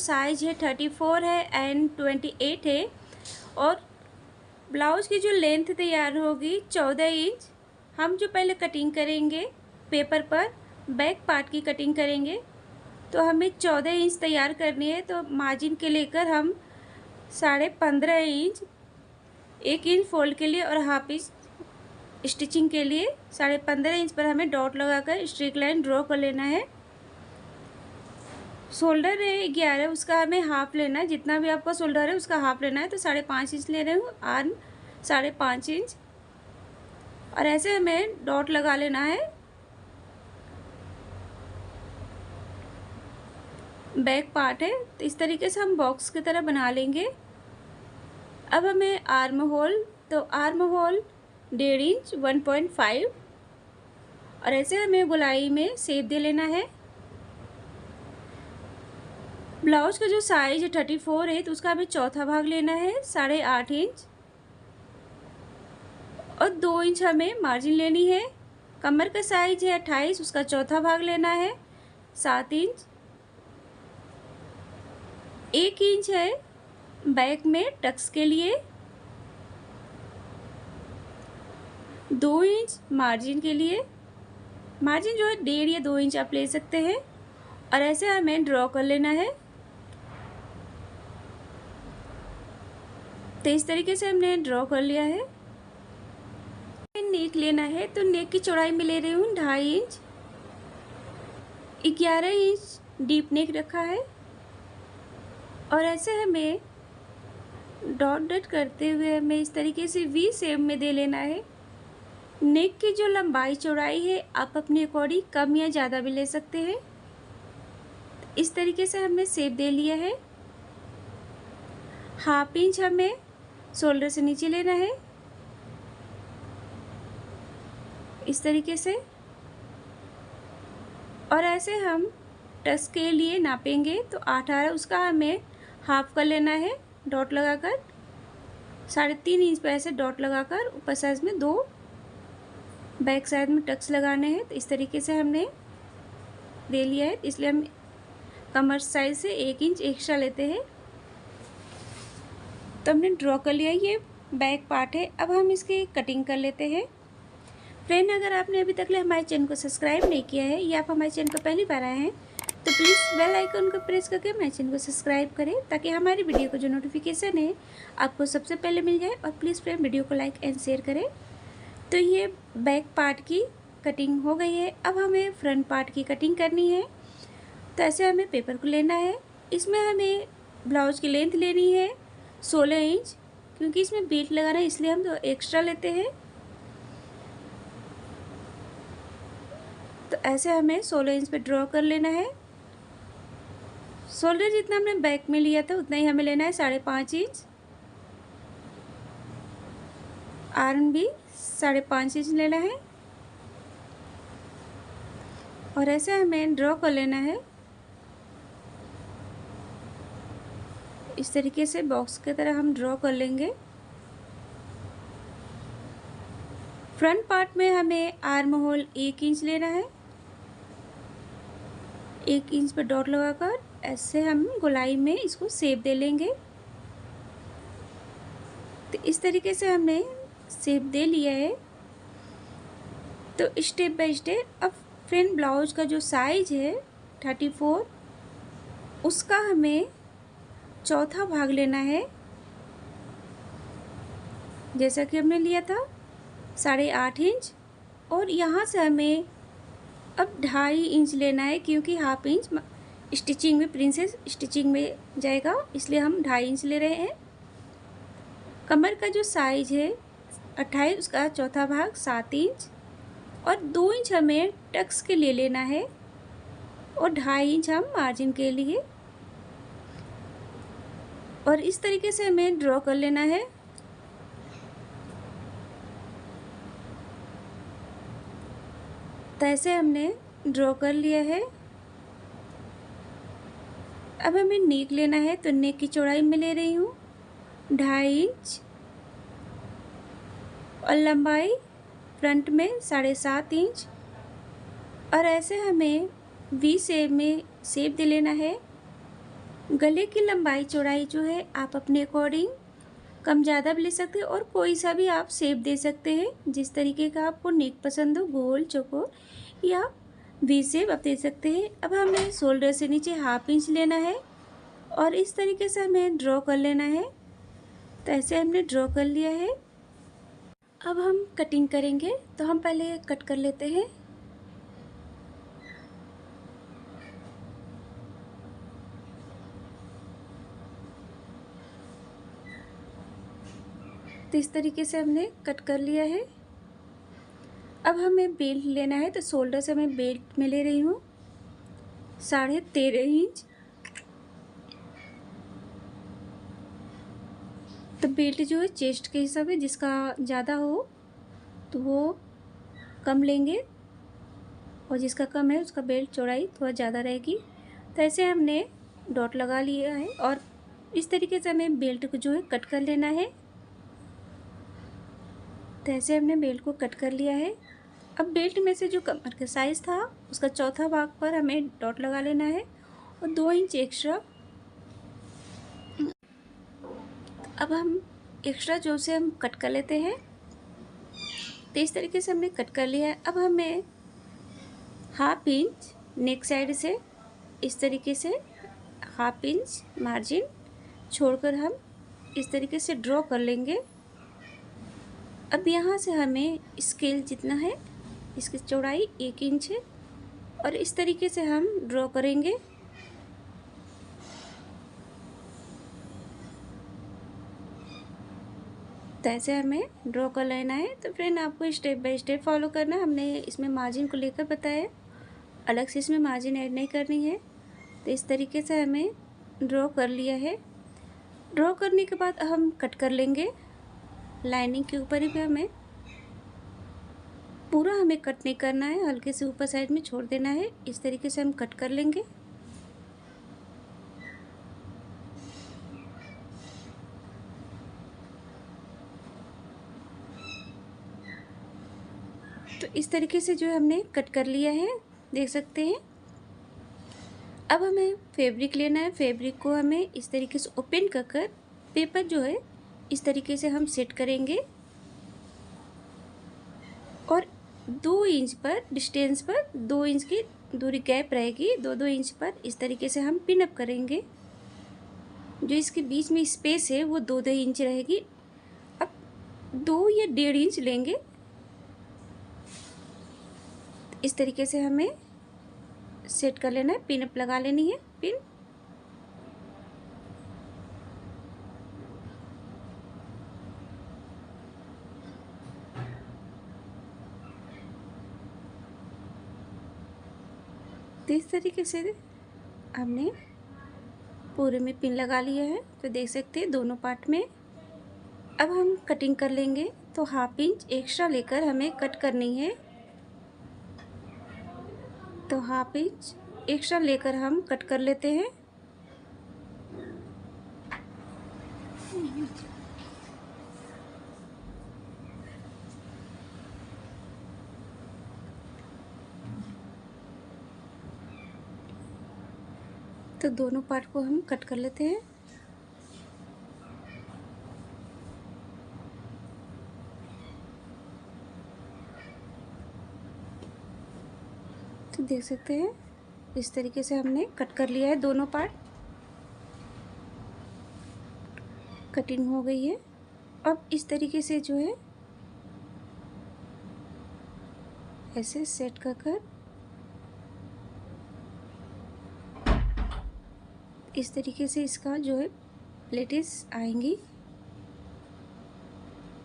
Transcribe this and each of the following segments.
Size है 34 है and 28 है और ब्लाउज़ की जो लेंथ तैयार होगी 14 इंच। हम जो पहले कटिंग करेंगे पेपर पर बैक पार्ट की कटिंग करेंगे तो हमें 14 इंच तैयार करनी है। तो मार्जिन के लेकर हम 15.5 इंच, 1 इंच फोल्ड के लिए और हाफ इंच स्टिचिंग के लिए 15.5 इंच पर हमें डॉट लगाकर स्ट्रेट लाइन ड्रॉ कर लेना है। शोल्डर है 11, उसका हमें हाफ लेना है। जितना भी आपका शोल्डर है उसका हाफ लेना है। तो 5.5 इंच ले रही हूँ, आर्म 5.5 इंच और ऐसे हमें डॉट लगा लेना है। बैक पार्ट है तो इस तरीके से हम बॉक्स की तरह बना लेंगे। अब हमें आर्म होल, तो आर्म होल 1.5 इंच 1.5 और ऐसे हमें गोलाई में शेप दे लेना है। ब्लाउज का जो साइज 34 है तो उसका हमें चौथा भाग लेना है 8.5 इंच और 2 इंच हमें मार्जिन लेनी है। कमर का साइज है 28, उसका चौथा भाग लेना है 7 इंच। 1 इंच है बैक में टक्स के लिए, 2 इंच मार्जिन के लिए। मार्जिन जो है 1.5 या 2 इंच आप ले सकते हैं और ऐसे हमें ड्रॉ कर लेना है। तो इस तरीके से हमने ड्रॉ कर लिया है। नेक लेना है तो नेक की चौड़ाई में ले रही हूँ 2.5 इंच, 11 इंच डीप नेक रखा है और ऐसे हमें डॉट डॉट करते हुए हमें इस तरीके से वी शेप में दे लेना है। नेक की जो लंबाई चौड़ाई है आप अपने अकॉर्डिंग कम या ज़्यादा भी ले सकते हैं। इस तरीके से हमने शेप दे लिया है। हाफ इंच हमें शोल्डर से नीचे लेना है इस तरीके से और ऐसे हम टक्स के लिए नापेंगे तो 8.5 उसका हमें हाफ कर लेना है डॉट लगाकर। 3.5 इंच पर ऐसे डॉट लगाकर ऊपर साइड में 2 बैक साइड में टक्स लगाने हैं। तो इस तरीके से हमने दे लिया है, इसलिए हम कमर साइज से 1 इंच एक्स्ट्रा लेते हैं। तो हमने ड्रॉ कर लिया, ये बैक पार्ट है। अब हम इसकी कटिंग कर लेते हैं। फ्रेंड, अगर आपने अभी तक हमारे चैनल को सब्सक्राइब नहीं किया है या आप हमारे चैनल को पहली बार आए हैं तो प्लीज़ बेल आइकन को प्रेस करके हमारे चैनल को सब्सक्राइब करें ताकि हमारी वीडियो को जो नोटिफिकेशन है आपको सबसे पहले मिल जाए। और प्लीज़ फ्रेंड वीडियो को लाइक एंड शेयर करें। तो ये बैक पार्ट की कटिंग हो गई है। अब हमें फ्रंट पार्ट की कटिंग करनी है। तो ऐसे हमें पेपर को लेना है। इसमें हमें ब्लाउज की लेंथ लेनी है 16 इंच, क्योंकि इसमें बीट लगाना है इसलिए हम 2 एक्स्ट्रा लेते हैं। तो ऐसे हमें 16 इंच पे ड्रॉ कर लेना है। शोल्डर जितना हमने बैक में लिया था उतना ही हमें लेना है 5.5 इंच। आर्म भी 5.5 इंच लेना है और ऐसे हमें ड्रॉ कर लेना है। इस तरीके से बॉक्स की तरह हम ड्रॉ कर लेंगे। फ्रंट पार्ट में हमें आर्म होल 1 इंच लेना है। 1 इंच पर डॉट लगाकर ऐसे हम गोलाई में इसको शेप दे लेंगे। तो इस तरीके से हमने शेप दे लिया है। तो स्टेप बाय स्टेप अब फ्रंट ब्लाउज का जो साइज है 34 उसका हमें चौथा भाग लेना है, जैसा कि हमने लिया था 8.5 इंच और यहाँ से हमें अब 2.5 इंच लेना है, क्योंकि हाफ इंच स्टिचिंग में प्रिंसेस स्टिचिंग में जाएगा इसलिए हम 2.5 इंच ले रहे हैं। कमर का जो साइज है 28 उसका चौथा भाग 7 इंच और 2 इंच हमें टक्स के लिए लेना है और 2.5 इंच हम मार्जिन के लिए। और इस तरीके से हमें ड्रॉ कर लेना है। तो ऐसे हमने ड्रॉ कर लिया है। अब हमें नेक लेना है तो नेक की चौड़ाई में ले रही हूँ 2.5 इंच और लंबाई फ्रंट में 7.5 इंच और ऐसे हमें वी शेप में शेप दे लेना है। गले की लंबाई चौड़ाई जो है आप अपने अकॉर्डिंग कम ज़्यादा भी ले सकते हैं और कोई सा भी आप शेप दे सकते हैं, जिस तरीके का आपको नेक पसंद हो, गोल, चौकोर या वी शेप आप दे सकते हैं। अब हमें शोल्डर से नीचे 1/2 इंच लेना है और इस तरीके से हमें ड्रॉ कर लेना है। तो ऐसे हमने ड्रॉ कर लिया है। अब हम कटिंग करेंगे, तो हम पहले कट कर लेते हैं। तो इस तरीके से हमने कट कर लिया है। अब हमें बेल्ट लेना है, तो शोल्डर से मैं बेल्ट में ले रही हूँ 13.5 इंच। तो बेल्ट जो है चेस्ट के हिसाब से, जिसका ज़्यादा हो तो वो कम लेंगे और जिसका कम है उसका बेल्ट चौड़ाई थोड़ा ज़्यादा रहेगी। तो ऐसे हमने डॉट लगा लिया है और इस तरीके से हमें बेल्ट को जो है कट कर लेना है। तो ऐसे हमने बेल्ट को कट कर लिया है। अब बेल्ट में से जो कमर का साइज़ था उसका चौथा भाग पर हमें डॉट लगा लेना है और 2 इंच एक्स्ट्रा। अब हम एक्स्ट्रा जो से हम कट कर लेते हैं। तो इस तरीके से हमने कट कर लिया है। अब हमें 1/2 इंच नेक साइड से इस तरीके से 1/2 इंच मार्जिन छोड़कर हम इस तरीके से ड्रॉ कर लेंगे। अब यहाँ से हमें स्केल जितना है इसकी चौड़ाई 1 इंच है और इस तरीके से हम ड्रॉ करेंगे। तो ऐसे हमें ड्रॉ कर लेना है। तो फ्रेंड आपको स्टेप बाय स्टेप फॉलो करना है। हमने इसमें मार्जिन को लेकर बताया, अलग से इसमें मार्जिन ऐड नहीं करनी है। तो इस तरीके से हमें ड्रॉ कर लिया है। ड्रॉ करने के बाद हम कट कर लेंगे। लाइनिंग के ऊपर ही हमें पूरा हमें कट नहीं करना है, हल्के से ऊपर साइड में छोड़ देना है। इस तरीके से हम कट कर लेंगे। तो इस तरीके से जो है हमने कट कर लिया है, देख सकते हैं। अब हमें फैब्रिक लेना है। फैब्रिक को हमें इस तरीके से ओपन कर पेपर जो है इस तरीके से हम सेट करेंगे और 2 इंच पर डिस्टेंस पर 2 इंच की दूरी गैप रहेगी। 2-2 इंच पर इस तरीके से हम पिन अप करेंगे। जो इसके बीच में स्पेस है वो 2-2 इंच रहेगी। अब 2 या 1.5 इंच लेंगे। इस तरीके से हमें सेट कर लेना है, पिन अप लगा लेनी है पिन। तो इस तरीके से हमने पूरे में पिन लगा लिया है। तो देख सकते हैं दोनों पार्ट में। अब हम कटिंग कर लेंगे। तो 1/2 इंच एक्स्ट्रा लेकर हमें कट करनी है। तो 1/2 इंच एक्स्ट्रा लेकर हम कट कर लेते हैं। तो दोनों पार्ट को हम कट कर लेते हैं। तो देख सकते हैं इस तरीके से हमने कट कर लिया है। दोनों पार्ट कटिंग हो गई है। अब इस तरीके से जो है ऐसे सेट कर इस तरीके से इसका जो है प्लेटें आएंगी।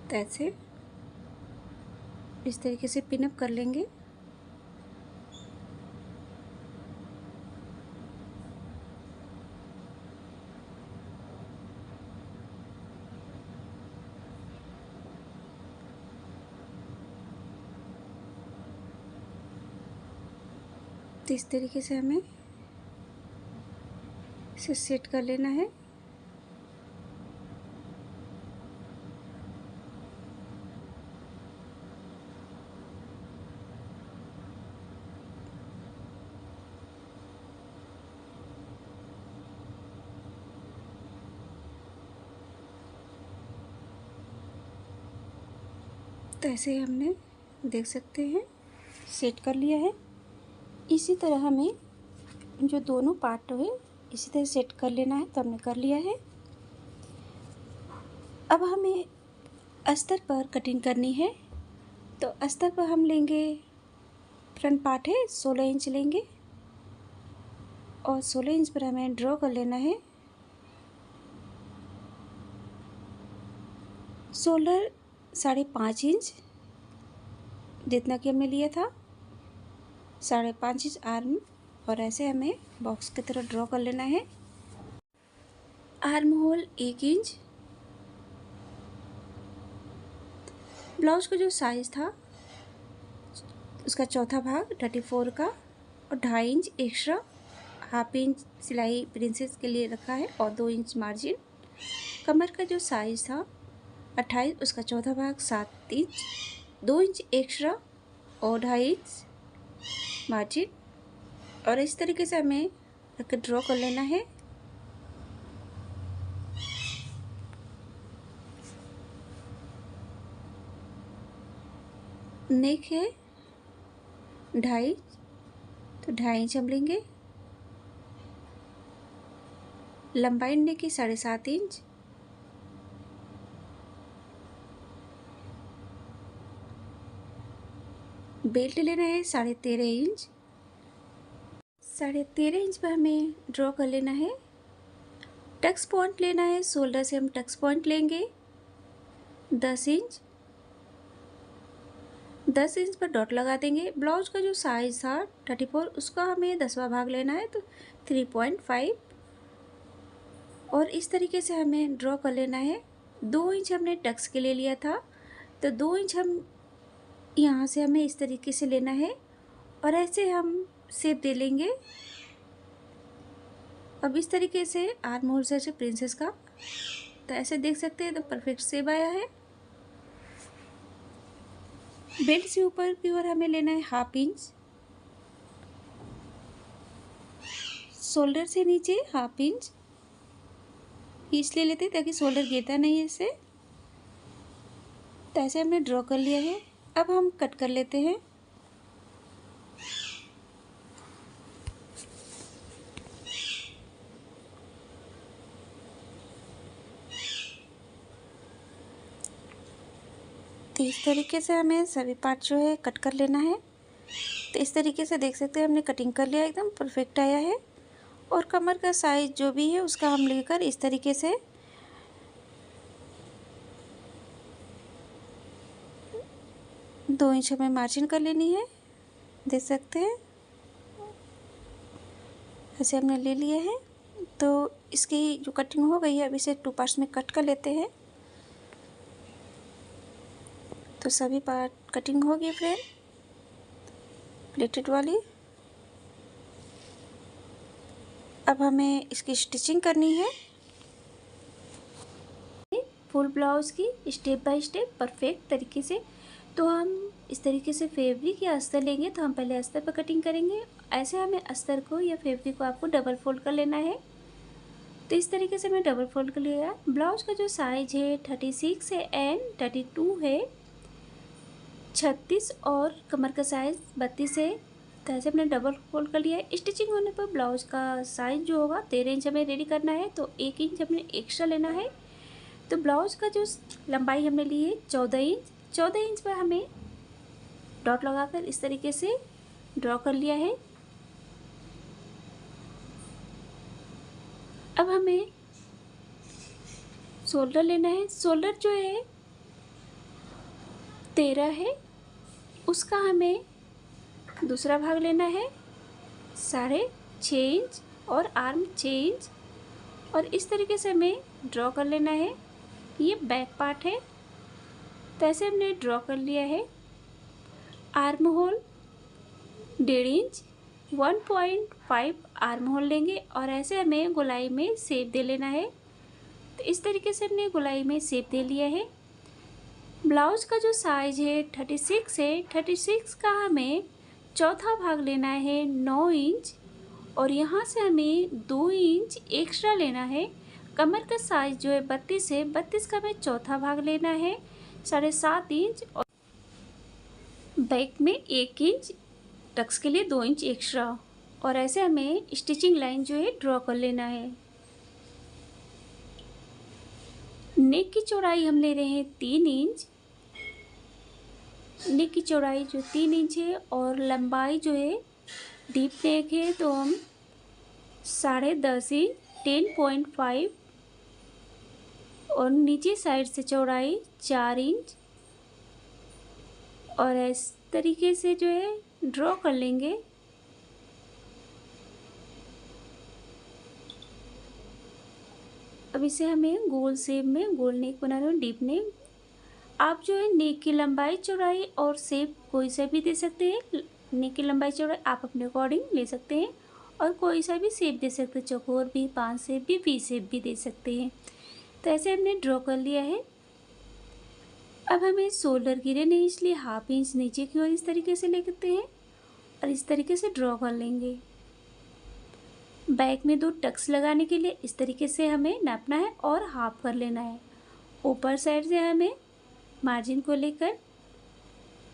तो ऐसे इस तरीके से पिन अप कर लेंगे। तो इस तरीके से हमें इसे सेट कर लेना है। तो ऐसे हमने देख सकते हैं सेट कर लिया है। इसी तरह हमें जो दोनों पार्ट है इसी तरह सेट कर लेना है। तो हमने कर लिया है। अब हमें अस्तर पर कटिंग करनी है। तो अस्तर पर हम लेंगे, फ्रंट पार्ट है 16 इंच लेंगे और 16 इंच पर हमें ड्रॉ कर लेना है। शोल्डर 5.5 इंच जितना कि हमने लिया था, 5.5 इंच आर्म, और ऐसे हमें बॉक्स की तरह ड्रॉ कर लेना है। Arm hole 1 inch. ब्लाउज का जो साइज़ था उसका चौथा भाग 34 का और 2.5 इंच एक्स्ट्रा, 1/2 इंच सिलाई प्रिंसेस के लिए रखा है और 2 इंच मार्जिन। कमर का जो साइज़ था 28, उसका चौथा भाग 7 इंच, 2 इंच एक्स्ट्रा और 2.5 इंच मार्जिन। और इस तरीके से हमें रख के ड्रॉ कर लेना है। नेक है 2.5, तो 2.5 इंच हम लेंगे। लंबाई नेक की 7.5 इंच। बेल्ट लेना है 13.5 इंच। 13.5 इंच पर हमें ड्रॉ कर लेना है। टक्स पॉइंट लेना है, शोल्डर से हम टक्स पॉइंट लेंगे 10 इंच। 10 इंच पर डॉट लगा देंगे। ब्लाउज का जो साइज़ था 34, उसका हमें 10वां भाग लेना है, तो 3.5। और इस तरीके से हमें ड्रॉ कर लेना है। 2 इंच हमने टक्स के लिए लिया था, तो 2 इंच हम यहाँ से हमें इस तरीके से लेना है और ऐसे हम शेप दे लेंगे। अब इस तरीके से आर्म होल से प्रिंसेस का, तो ऐसे देख सकते हैं, तो परफेक्ट शेप आया है। बेल्ट से ऊपर की ओर हमें लेना है 1/2 इंच। शोल्डर से नीचे 1/2 इंच इसलिए लेते हैं ताकि शोल्डर गिरता नहीं है इससे। तो ऐसे हमने ड्रॉ कर लिया है। अब हम कट कर लेते हैं। तो इस तरीके से हमें सभी पार्ट जो है कट कर लेना है। तो इस तरीके से देख सकते हैं हमने कटिंग कर लिया, एकदम परफेक्ट आया है। और कमर का साइज जो भी है उसका हम लेकर इस तरीके से दो इंच हमें मार्जिन कर लेनी है। देख सकते हैं ऐसे हमने ले लिया है। तो इसकी जो कटिंग हो गई है, अब इसे 2 पार्ट्स में कट कर लेते हैं। तो सभी पार्ट कटिंग हो गई फ्रेंड, प्लेटेड वाली। अब हमें इसकी स्टिचिंग करनी है। फुल ब्लाउज की स्टेप बाय स्टेप परफेक्ट तरीके से। तो हम इस तरीके से फैब्रिक या अस्तर लेंगे, तो हम पहले अस्तर पर कटिंग करेंगे। ऐसे हमें अस्तर को या फैब्रिक को आपको डबल फोल्ड कर लेना है। तो इस तरीके से मैं डबल फोल्ड कर लिया। ब्लाउज का जो साइज है 36 है एंड 32 है, 36 और कमर का साइज़ 32 है। तो ऐसे हमने डबल फोल्ड कर लिया है। स्टिचिंग होने पर ब्लाउज का साइज़ जो होगा 13 इंच हमें रेडी करना है, तो 1 इंच हमने एक्स्ट्रा लेना है। तो ब्लाउज का जो लंबाई हमने ली है 14 इंच। 14 इंच पर हमें डॉट लगाकर इस तरीके से ड्रॉ कर लिया है। अब हमें शोल्डर लेना है। शोल्डर जो है 13 है, उसका हमें दूसरा भाग लेना है 6.5 इंच और आर्म 6 इंच, और इस तरीके से हमें ड्रॉ कर लेना है। ये बैक पार्ट है, तो ऐसे हमने ड्रॉ कर लिया है। Arm hole 1.5 inch, 1.5 arm hole लेंगे और ऐसे हमें गोलाई में शेप दे लेना है। तो इस तरीके से हमने गोलाई में शेप दे लिया है। ब्लाउज का जो साइज है 36 है, 36 का हमें चौथा भाग लेना है 9 इंच, और यहाँ से हमें 2 इंच एक्स्ट्रा लेना है। कमर का साइज जो है 32 है, 32 का हमें चौथा भाग लेना है 7.5 इंच, और बैक में 1 इंच, टक्स के लिए 2 इंच एक्स्ट्रा। और ऐसे हमें स्टिचिंग लाइन जो है ड्रॉ कर लेना है। नेक की चौड़ाई हम ले रहे हैं 3 इंच। नेक की चौड़ाई जो 3 इंच है और लंबाई जो है डीप नेक है तो हम 10.5 इंच 10.5 और नीचे साइड से चौड़ाई 4 इंच और इस तरीके से जो है ड्रॉ कर लेंगे। अब इसे हमें गोल शेप में गोल नेक बना रहे हो, डीप नेक। आप जो है नेक की लंबाई चौड़ाई और शेप कोई सा भी दे सकते हैं। नेक की लंबाई चौड़ाई आप अपने अकॉर्डिंग ले सकते हैं और कोई सा भी शेप दे सकते हैं, चौकोर भी, 5 शेप भी, वी शेप भी दे सकते हैं। तो ऐसे हमने ड्रॉ कर लिया है। अब हमें शोल्डर गिरे नहीं इसलिए 1/2 इंच नीचे की ओर इस तरीके से लेते हैं और इस तरीके से ड्रॉ कर लेंगे। बैक में 2 टक्स लगाने के लिए इस तरीके से हमें नापना है और हाफ कर लेना है। ऊपर साइड से हमें मार्जिन को लेकर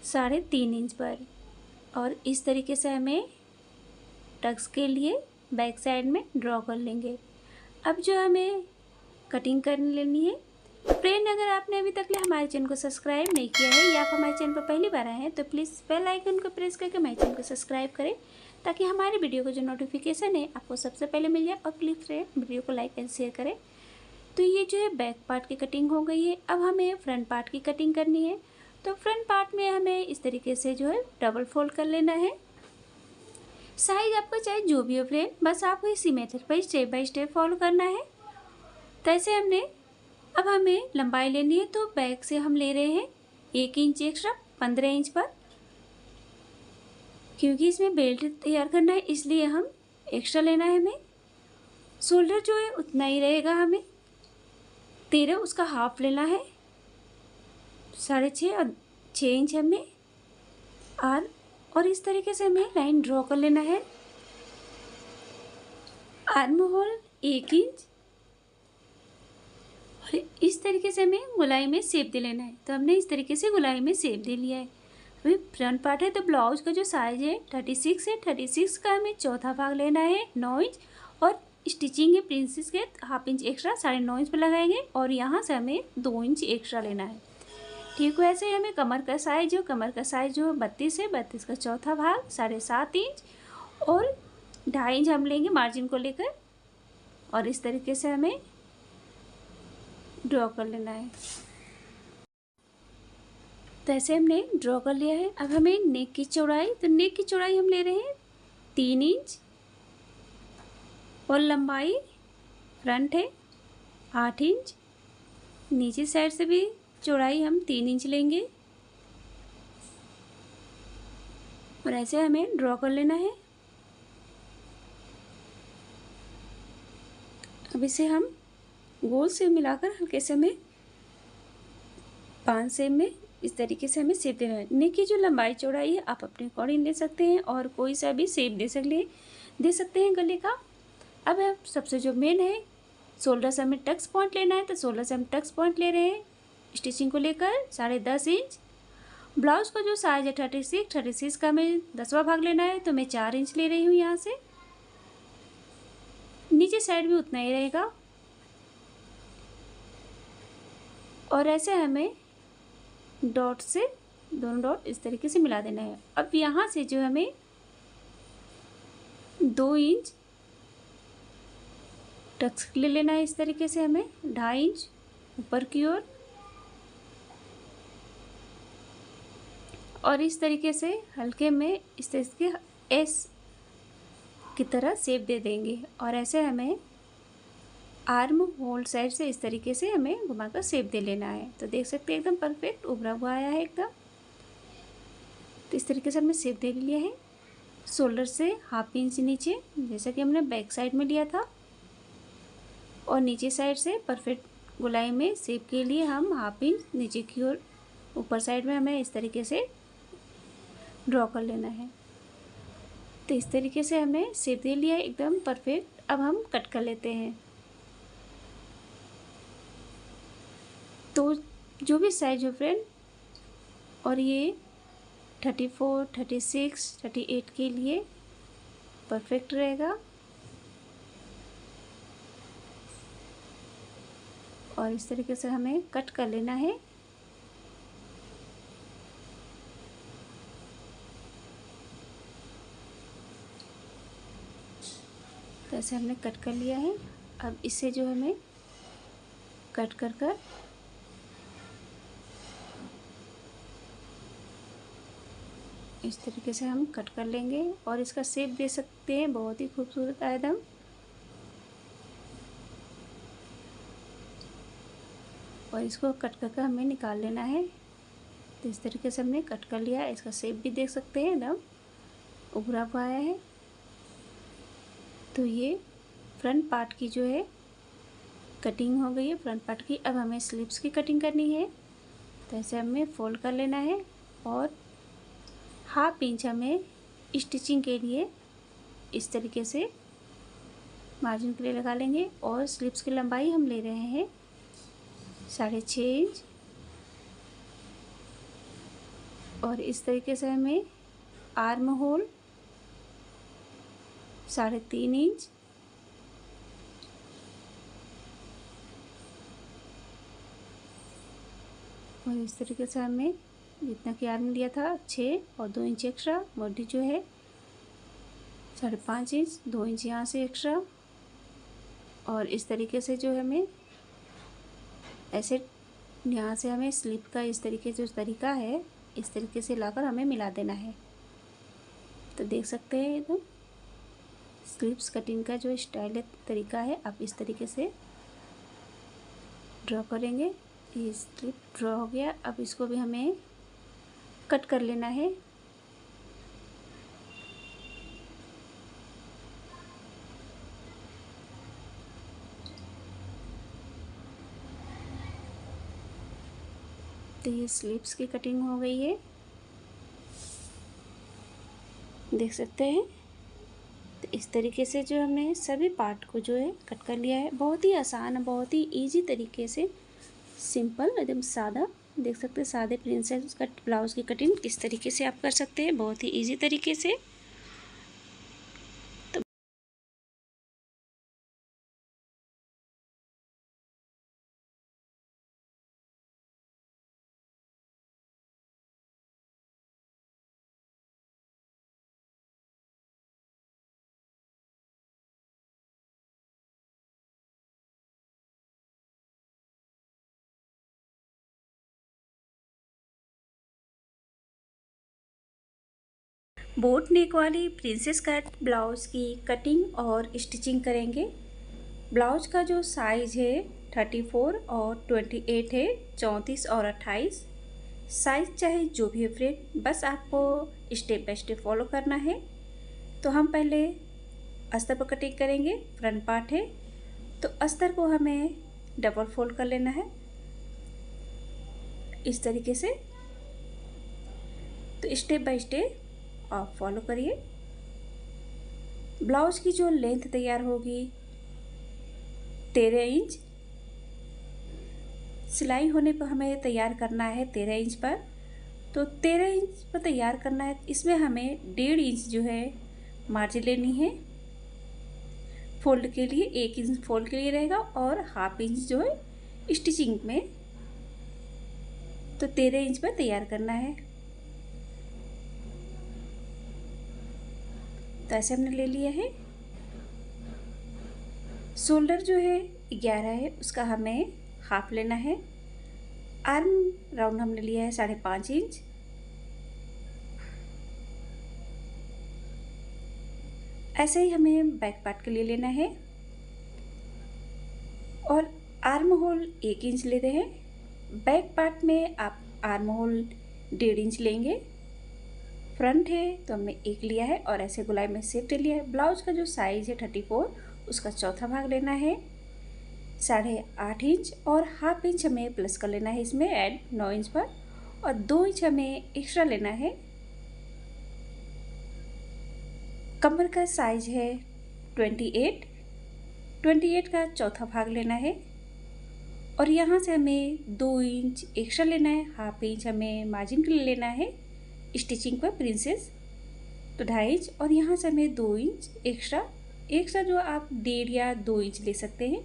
3.5 इंच पर और इस तरीके से हमें टक्स के लिए बैक साइड में ड्रॉ कर लेंगे। अब जो हमें कटिंग कर लेनी है। फ्रेंड, अगर आपने अभी तक हमारे चैनल को सब्सक्राइब नहीं किया है या आप हमारे चैनल पर पहली बार आए हैं तो प्लीज़ बेल आइकन को प्रेस करके हमारे चैनल को सब्सक्राइब करें ताकि हमारे वीडियो का जो नोटिफिकेशन है आपको सबसे पहले मिल जाए। और प्लीज़ फ्रेंड वीडियो को लाइक एंड शेयर करें। तो ये जो है बैक पार्ट की कटिंग हो गई है। अब हमें फ्रंट पार्ट की कटिंग करनी है। तो फ्रंट पार्ट में हमें इस तरीके से जो है डबल फोल्ड कर लेना है। साइज आपका चाहे जो भी हो फ्रेंड, बस आपको इसी मेथड पर स्टेप बाय स्टेप फॉलो करना है। तो ऐसे अब हमें लंबाई लेनी है तो बैक से हम ले रहे हैं 1 इंच एक्स्ट्रा 15 इंच पर, क्योंकि इसमें बेल्ट तैयार करना है इसलिए हम एक्स्ट्रा लेना है हमें। शोल्डर जो है उतना ही रहेगा, हमें 13 उसका हाफ लेना है, 6.5 और 6 इंच हमें और इस तरीके से हमें लाइन ड्रॉ कर लेना है। आर्म होल 1 इंच और इस तरीके से हमें गोलाई में शेप दे लेना है। तो हमने इस तरीके से गोलाई में शेप दे लिया है। अभी फ्रंट पार्ट है तो ब्लाउज का जो साइज है 36 है, 36 का हमें चौथा भाग लेना है 9 इंच और स्टिचिंग है प्रिंसेस के 1/2 इंच एक्स्ट्रा 9.5 इंच पर लगाएंगे और यहाँ से हमें 2 इंच एक्स्ट्रा लेना है। ठीक है, ऐसे ही हमें कमर का साइज जो 32 है, 32 का चौथा भाग 7.5 इंच और 2.5 इंच हम लेंगे मार्जिन को लेकर और इस तरीके से हमें ड्रॉ कर लेना है। तो ऐसे हमने ड्रॉ कर लिया है। अब हमें नेक की चौड़ाई, तो नेक की चौड़ाई हम ले रहे हैं 3 इंच और लंबाई फ्रंट है 8 इंच। नीचे साइड से भी चौड़ाई हम 3 इंच लेंगे और ऐसे हमें ड्रॉ कर लेना है। अब इसे हम गोल से मिलाकर हल्के से हमें 5 शेप में इस तरीके से हमें शेप देना है। नेक की जो लंबाई चौड़ाई है आप अपने अकॉर्डिंग ले सकते हैं और कोई सा भी शेप दे सकते हैं गले का। अब सबसे जो मेन है शोल्डर से हमें टक्स पॉइंट लेना है। तो शोल्डर से हम टक्स पॉइंट ले रहे हैं स्टिचिंग को लेकर 10.5 इंच। ब्लाउज का जो साइज है 36 का हमें 10वां भाग लेना है तो मैं 4 इंच ले रही हूँ यहाँ से। नीचे साइड भी उतना ही रहेगा और ऐसे हमें डॉट से दोनों डॉट इस तरीके से मिला देना है। अब यहाँ से जो हमें 2 इंच टक्स ले लेना है। इस तरीके से हमें 2.5 इंच ऊपर की ओर और इस तरीके से हल्के में इस तरीके एस की तरह शेप दे देंगे और ऐसे हमें आर्म होल साइड से इस तरीके से हमें घुमाकर शेप दे लेना है। तो देख सकते हैं एकदम परफेक्ट उभरा हुआ आया है एकदम। तो इस तरीके से हमने शेप दे लिया है। शोल्डर से 1/2 इंच नीचे जैसा कि हमने बैक साइड में लिया था और नीचे साइड से परफेक्ट गोलाई में शेप के लिए हम 1/2 इंच नीचे की ओर ऊपर साइड में हमें इस तरीके से ड्रॉ कर लेना है। तो इस तरीके से हमने शेप दे लिया है एकदम परफेक्ट। अब हम कट कर लेते हैं। तो जो भी साइज हो फ्रेंड और ये 34, 36, 38 के लिए परफेक्ट रहेगा। और इस तरीके से हमें कट कर लेना है। तो ऐसे हमने कट कर लिया है। अब इसे जो हमें कट कर कर इस तरीके से हम कट कर लेंगे और इसका शेप दे सकते हैं, बहुत ही खूबसूरत आइटम। और इसको कट कर हमें निकाल लेना है। तो इस तरीके से हमने कट कर लिया। इसका शेप भी देख सकते हैं, एकदम उभरा हुआ आया है। तो ये फ्रंट पार्ट की जो है कटिंग हो गई है फ्रंट पार्ट की। अब हमें स्लीव्स की कटिंग करनी है। तो ऐसे हमें फोल्ड कर लेना है और हाफ इंच हमें स्टिचिंग के लिए इस तरीके से मार्जिन के लिए लगा लेंगे। और स्लीव्स की लंबाई हम ले रहे हैं 6.5 इंच। और इस तरीके से हमें आर्म होल 3.5 इंच। और इस तरीके से हमें जितना कि आर्म लिया था 6 और 2 इंच एक्स्ट्रा, बॉडी जो है 5.5 इंच, 2 इंच यहाँ से एक्स्ट्रा। और इस तरीके से जो हमें ऐसे यहाँ से हमें स्लीव का इस तरीके से जो तरीका है इस तरीके से लाकर हमें मिला देना है। तो देख सकते हैं एकदम स्लीव्स कटिंग का जो स्टाइल तरीका है, आप इस तरीके से ड्रॉ करेंगे। ये स्लीव ड्रॉ हो गया। अब इसको भी हमें कट कर लेना है। तो ये स्लीव्स की कटिंग हो गई है, देख सकते हैं। तो इस तरीके से जो हमने सभी पार्ट को जो है कट कर लिया है। बहुत ही आसान, बहुत ही इजी तरीके से, सिंपल एकदम सादा। देख सकते हैं सादे प्रिंसेस कट ब्लाउज़ की कटिंग किस तरीके से आप कर सकते हैं, बहुत ही इजी तरीके से। बोट नेक वाली प्रिंसेस कट ब्लाउज़ की कटिंग और स्टिचिंग करेंगे। ब्लाउज का जो साइज़ है 34 और 28 है, 34 और 28। साइज़ चाहे जो भी है फ्रेंड, बस आपको स्टेप बाय स्टेप फॉलो करना है। तो हम पहले अस्तर पर कटिंग करेंगे। फ्रंट पार्ट है तो अस्तर को हमें डबल फोल्ड कर लेना है इस तरीके से। तो स्टेप बाय स्टेप आप फॉलो करिए। ब्लाउज की जो लेंथ तैयार होगी 13 इंच, सिलाई होने पर हमें तैयार करना है 13 इंच पर। तो 13 इंच पर तैयार करना है। इसमें हमें 1.5 इंच जो है मार्जिन लेनी है फोल्ड के लिए। 1 इंच फोल्ड के लिए रहेगा और हाफ इंच जो है स्टिचिंग में। तो 13 इंच पर तैयार करना है। तो ऐसे हमने ले लिया है। शोल्डर जो है 11 है, उसका हमें हाफ लेना है। आर्म राउंड हमने लिया है 5.5 इंच। ऐसे ही हमें बैक पार्ट के लिए लेना है। और आर्म होल 1 इंच लेते हैं। बैक पार्ट में आप आर्म होल 1.5 इंच लेंगे। फ्रंट है तो हमने 1 लिया है और ऐसे गोलाई में शेप दे लिया है। ब्लाउज का जो साइज़ है 34, उसका चौथा भाग लेना है 8.5 इंच। और हाफ इंच हमें प्लस कर लेना है इसमें ऐड 9 इंच पर। और 2 इंच हमें एक्स्ट्रा लेना है। कमर का साइज है 28 का चौथा भाग लेना है। और यहाँ से हमें 2 इंच एक्स्ट्रा लेना है। हाफ इंच हमें मार्जिन के लिए लेना है स्टिचिंग पर प्रिंसेस, तो 2.5 इंच, और यहाँ से हमें 2 इंच एक्स्ट्रा जो आप 1.5 या 2 इंच ले सकते हैं।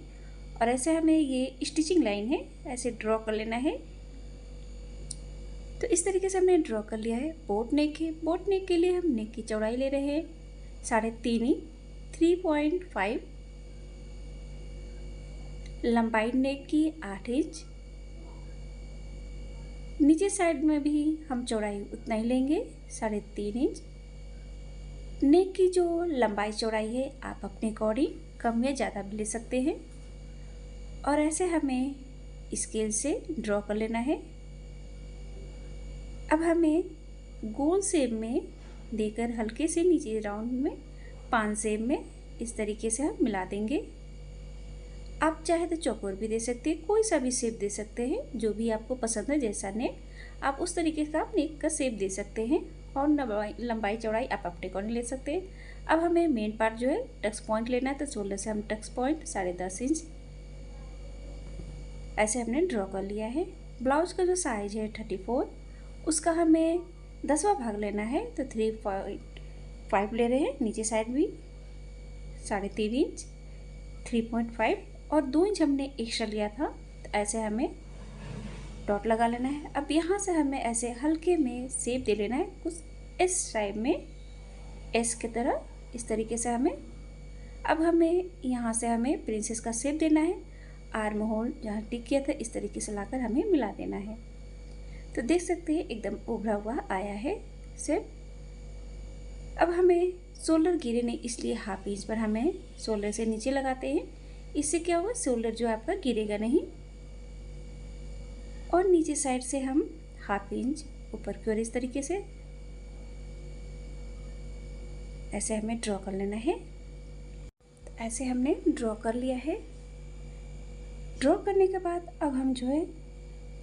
और ऐसे हमें ये स्टिचिंग लाइन है ऐसे ड्रॉ कर लेना है। तो इस तरीके से हमने ड्रॉ कर लिया है। बोट नेक है, बोट नेक के लिए हम नेक की चौड़ाई ले रहे हैं 3.5 इंच, 3.5, लंबाई नेक की 8 इंच, नीचे साइड में भी हम चौड़ाई उतना ही लेंगे 3.5 इंच। नेक की जो लंबाई चौड़ाई है आप अपने अकॉर्डिंग कम या ज़्यादा भी ले सकते हैं। और ऐसे हमें स्केल से ड्रॉ कर लेना है। अब हमें गोल शेप में देकर हल्के से नीचे राउंड में 5 शेप में इस तरीके से हम मिला देंगे। आप चाहे तो चौकोर भी दे सकते हैं, कोई सा भी शेप दे सकते हैं, जो भी आपको पसंद है जैसा नेक आप उस तरीके का आप नेक का शेप दे सकते हैं। और लंबाई चौड़ाई आप अपने अकॉर्डिंग ले सकते हैं। अब हमें मेन पार्ट जो है टक्स पॉइंट लेना है, तो शोल्डर से हम टक्स पॉइंट 10.5 इंच ऐसे हमने ड्रॉ कर लिया है। ब्लाउज का जो साइज है 34, उसका हमें 10वां भाग लेना है, तो 3.5 ले रहे हैं। नीचे साइड भी 3.5 इंच, 3.5 और 2 इंच हमने एक्स्ट्रा लिया था, तो ऐसे हमें डॉट लगा लेना है। अब यहाँ से हमें ऐसे हल्के में शेप दे लेना है, कुछ इस टाइप में, एस की तरह, इस तरीके से हमें। अब हमें यहाँ से हमें प्रिंसेस का शेप देना है। आर्म होल जहाँ टिक किया था इस तरीके से लाकर हमें मिला देना है। तो देख सकते हैं एकदम उभरा हुआ आया है शेप। अब हमें शोल्डर गिरे नहीं, इसलिए 1/2 इंच पर हमें शोल्डर से नीचे लगाते हैं। इससे क्या होगा, शोल्डर जो आपका गिरेगा नहीं। और नीचे साइड से हम 1/2 इंच ऊपर की ओर इस तरीके से ऐसे हमें ड्रॉ कर लेना है। ऐसे हमने ड्रॉ कर लिया है। ड्रॉ करने के बाद अब हम जो है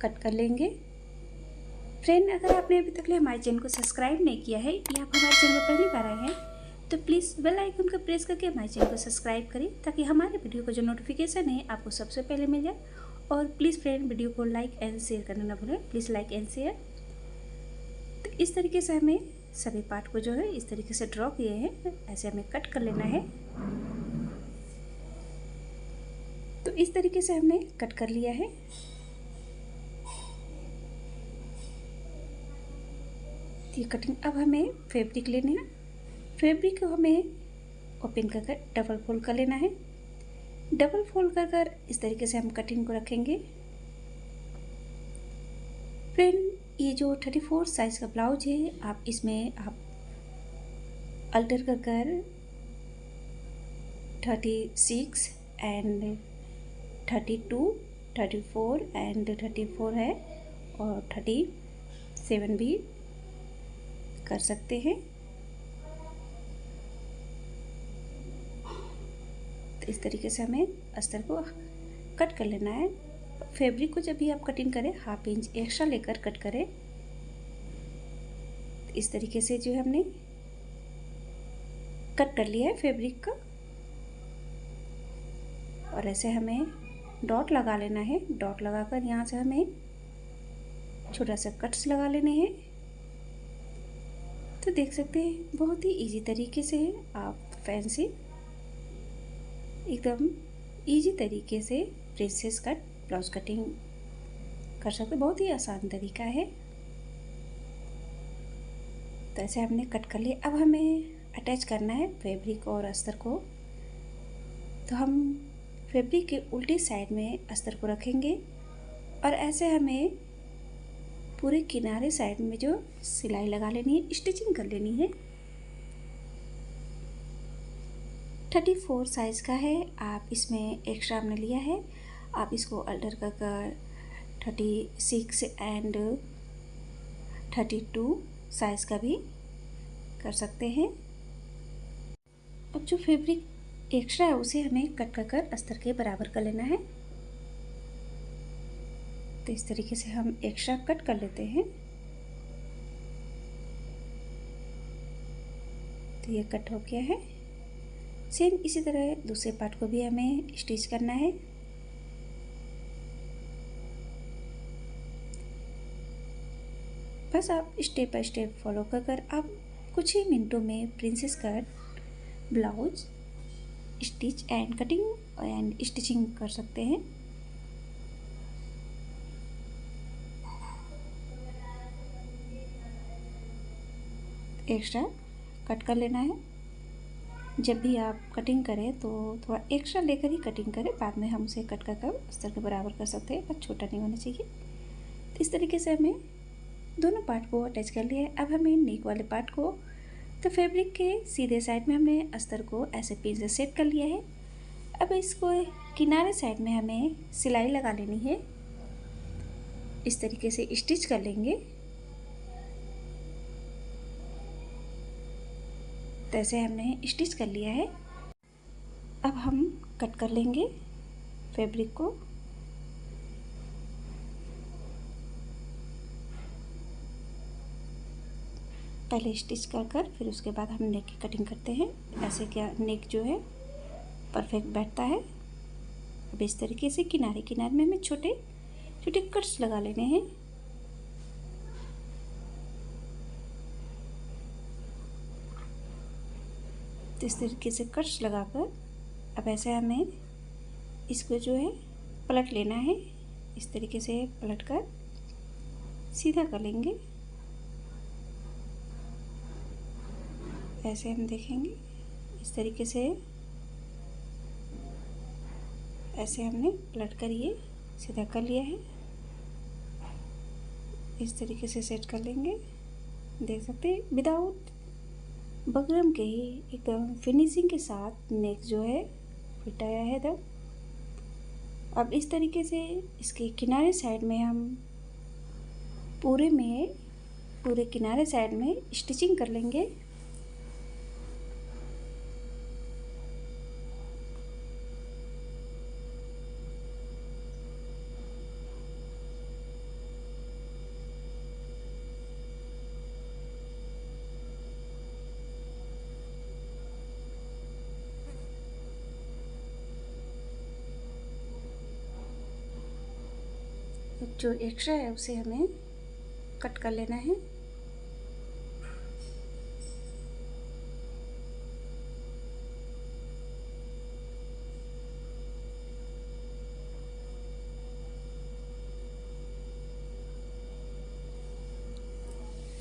कट कर लेंगे। फ्रेंड, अगर आपने अभी तक हमारे चैनल को सब्सक्राइब नहीं किया है या आप हमारे चैनल पर पहली बार आए हैं, तो प्लीज़ बेल आइकन को प्रेस करके हमारे चैनल को सब्सक्राइब करें, ताकि हमारे वीडियो को जो नोटिफिकेशन है आपको सबसे पहले मिल जाए। और प्लीज़ फ्रेंड, वीडियो को लाइक एंड शेयर करना ना भूलें, प्लीज़ लाइक एंड शेयर। तो इस तरीके से हमें सभी पार्ट को जो है इस तरीके से ड्रॉ किए हैं, ऐसे हमें कट कर लेना है। तो इस तरीके से हमने कट कर लिया है। ये कटिंग, अब हमें फैब्रिक लेना है। फैब्रिक को हमें ओपन कर डबल फोल्ड कर लेना है। डबल फोल्ड कर इस तरीके से हम कटिंग को रखेंगे। फ्रेंड, ये जो 34 साइज़ का ब्लाउज है, आप इसमें आप अल्टर कर 36 एंड 32, 34 एंड 34 है, और 37 भी कर सकते हैं। तो इस तरीके से हमें अस्तर को कट कर लेना है। फैब्रिक को जब भी आप कटिंग करें 1/2 इंच एक्स्ट्रा लेकर कट करें। तो इस तरीके से जो हमने कट कर लिया है फैब्रिक का, और ऐसे हमें डॉट लगा लेना है। डॉट लगाकर यहाँ से हमें छोटा सा कट्स लगा लेने हैं। तो देख सकते हैं बहुत ही इजी तरीके से आप फैंसी एकदम इजी तरीके से प्रिंसेस कट ब्लाउज कटिंग कर सकते हैं। बहुत ही आसान तरीका है। तो ऐसे हमने कट कर लिया। अब हमें अटैच करना है फैब्रिक और अस्तर को। तो हम फैब्रिक के उल्टी साइड में अस्तर को रखेंगे, और ऐसे हमें पूरे किनारे साइड में जो सिलाई लगा लेनी है, स्टिचिंग कर लेनी है। 34 साइज़ का है, आप इसमें एक्स्ट्रा हमने लिया है, आप इसको अल्टर कर 36 एंड 32 साइज़ का भी कर सकते हैं। अब जो फैब्रिक एक्स्ट्रा है उसे हमें कट कर अस्तर के बराबर कर लेना है। तो इस तरीके से हम एक्स्ट्रा कट कर लेते हैं। तो ये कट हो गया है। सेम इसी तरह दूसरे पार्ट को भी हमें स्टिच करना है। बस आप स्टेप बाय स्टेप फॉलो कर आप कुछ ही मिनटों में princess cut blouse stitch and cutting and stitching कर सकते हैं। एक्स्ट्रा कट कर लेना है। जब भी आप कटिंग करें तो थोड़ा एक्स्ट्रा लेकर ही कटिंग करें, बाद में हम उसे कट कर अस्तर के बराबर कर सकते हैं, बस छोटा नहीं होना चाहिए। तो इस तरीके से हमें दोनों पार्ट को अटैच कर लिया है। अब हमें नेक वाले पार्ट को, तो फैब्रिक के सीधे साइड में हमने अस्तर को ऐसे पिन से सेट कर लिया है। अब इसको किनारे साइड में हमें सिलाई लगा लेनी है। इस तरीके से स्टिच कर लेंगे। तो ऐसे हमने स्टिच कर लिया है। अब हम कट कर लेंगे फैब्रिक को। पहले स्टिच कर फिर उसके बाद हम नेक की कटिंग करते हैं। ऐसे क्या नेक जो है परफेक्ट बैठता है। अब इस तरीके से किनारे किनारे में हमें छोटे छोटे कट्स लगा लेने हैं। तो इस तरीके से कट्स लगाकर अब ऐसे हमें इसको जो है पलट लेना है। इस तरीके से पलट कर सीधा कर लेंगे। ऐसे हम देखेंगे इस तरीके से, ऐसे हमने पलट कर ये सीधा कर लिया है। इस तरीके से सेट कर लेंगे। देख सकते हैं विदाउट बकरम के ही एकदम फिनिशिंग के साथ नेक जो है फिट आया है तब। अब इस तरीके से इसके किनारे साइड में हम पूरे किनारे साइड में स्टिचिंग कर लेंगे। जो एक्स्ट्रा है उसे हमें कट कर लेना है।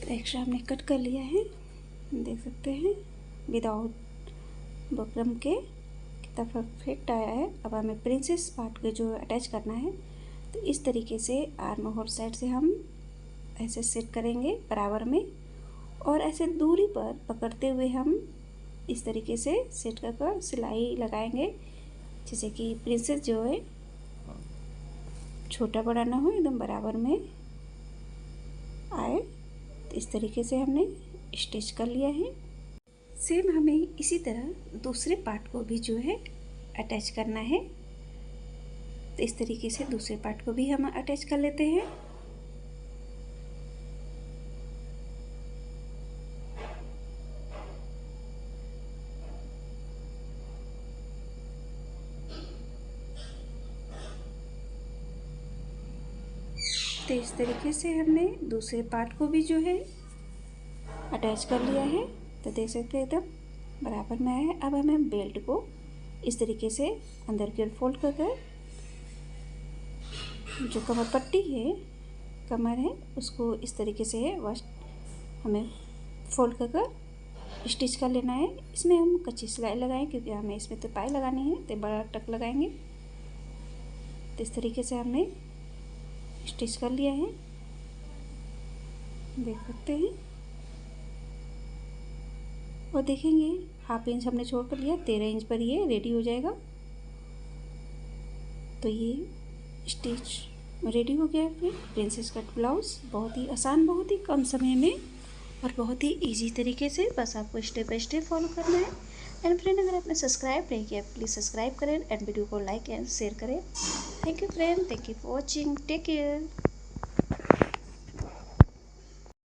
तो एक्स्ट्रा हमने कट कर लिया है, देख सकते हैं विदाउट बकरम के कितना परफेक्ट आया है। अब हमें प्रिंसेस पार्ट के जो अटैच करना है, तो इस तरीके से आर्म होल साइड से हम ऐसे सेट करेंगे बराबर में, और ऐसे दूरी पर पकड़ते हुए हम इस तरीके से सेट कर सिलाई लगाएंगे, जैसे कि प्रिंसेस जो है छोटा बड़ा ना हो, एकदम बराबर में आए। तो इस तरीके से हमने स्टिच कर लिया है। सेम हमें इसी तरह दूसरे पार्ट को भी जो है अटैच करना है। तो इस तरीके से दूसरे पार्ट को भी हम अटैच कर लेते हैं। तो इस तरीके से हमने दूसरे पार्ट को भी जो है अटैच कर लिया है। तो देख सकते हैं एकदम बराबर में आया है। अब हमें बेल्ट को इस तरीके से अंदर की ओर फोल्ड कर जो कमर पट्टी है, कमर है, उसको इस तरीके से हमें फोल्ड कर स्टिच कर लेना है। इसमें हम कच्ची सिलाई लगाएं क्योंकि हमें इसमें तो पाई लगानी है, तो बड़ा टक लगाएंगे। तो इस तरीके से हमने स्टिच कर लिया है, देख सकते हैं। और देखेंगे हाफ इंच हमने छोड़ कर लिया, 13 इंच पर ये रेडी हो जाएगा। तो ये स्टिच रेडी हो गया फिर प्रिंसेस कट ब्लाउज़। बहुत ही आसान, बहुत ही कम समय में और बहुत ही इजी तरीके से, बस आपको स्टेप बाय स्टेप फॉलो करना है। एंड फ्रेंड, अगर आपने सब्सक्राइब नहीं किया प्लीज़ सब्सक्राइब करें एंड वीडियो को लाइक एंड शेयर करें। Thank you friend, thank you for watching, take care.